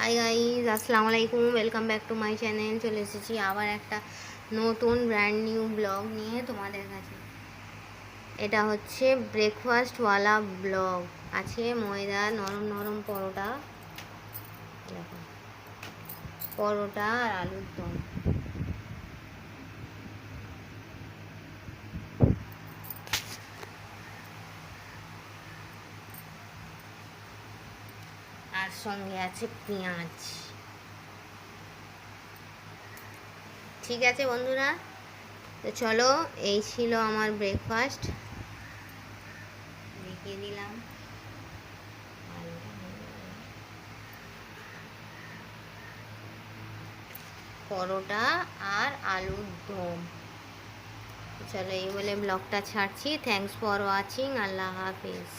Hi guys, আসসালামু আলাইকুম। Welcome back to my channel. চলে এসেছি আবার একটা নতুন ব্র্যান্ড নিউ ব্লগ নিয়ে তোমাদের কাছে। এটা হচ্ছে ব্রেকফাস্টওয়ালা ব্লগ। আছে ময়দা, নরম নরম পরোটা, দেখো পরোটা আর আলুর দম। আর সঙ্গে আছে পেঁয়াজ। ঠিক আছে বন্ধুরা, তো চলো, এই ছিল আমার ব্রেকফাস্ট। দেখিয়ে দিলাম। পরোটা আর আলুর দম। চলো, এই বলে ব্লগটা ছাড়ছি। Thanks for watching. Allah Hafiz.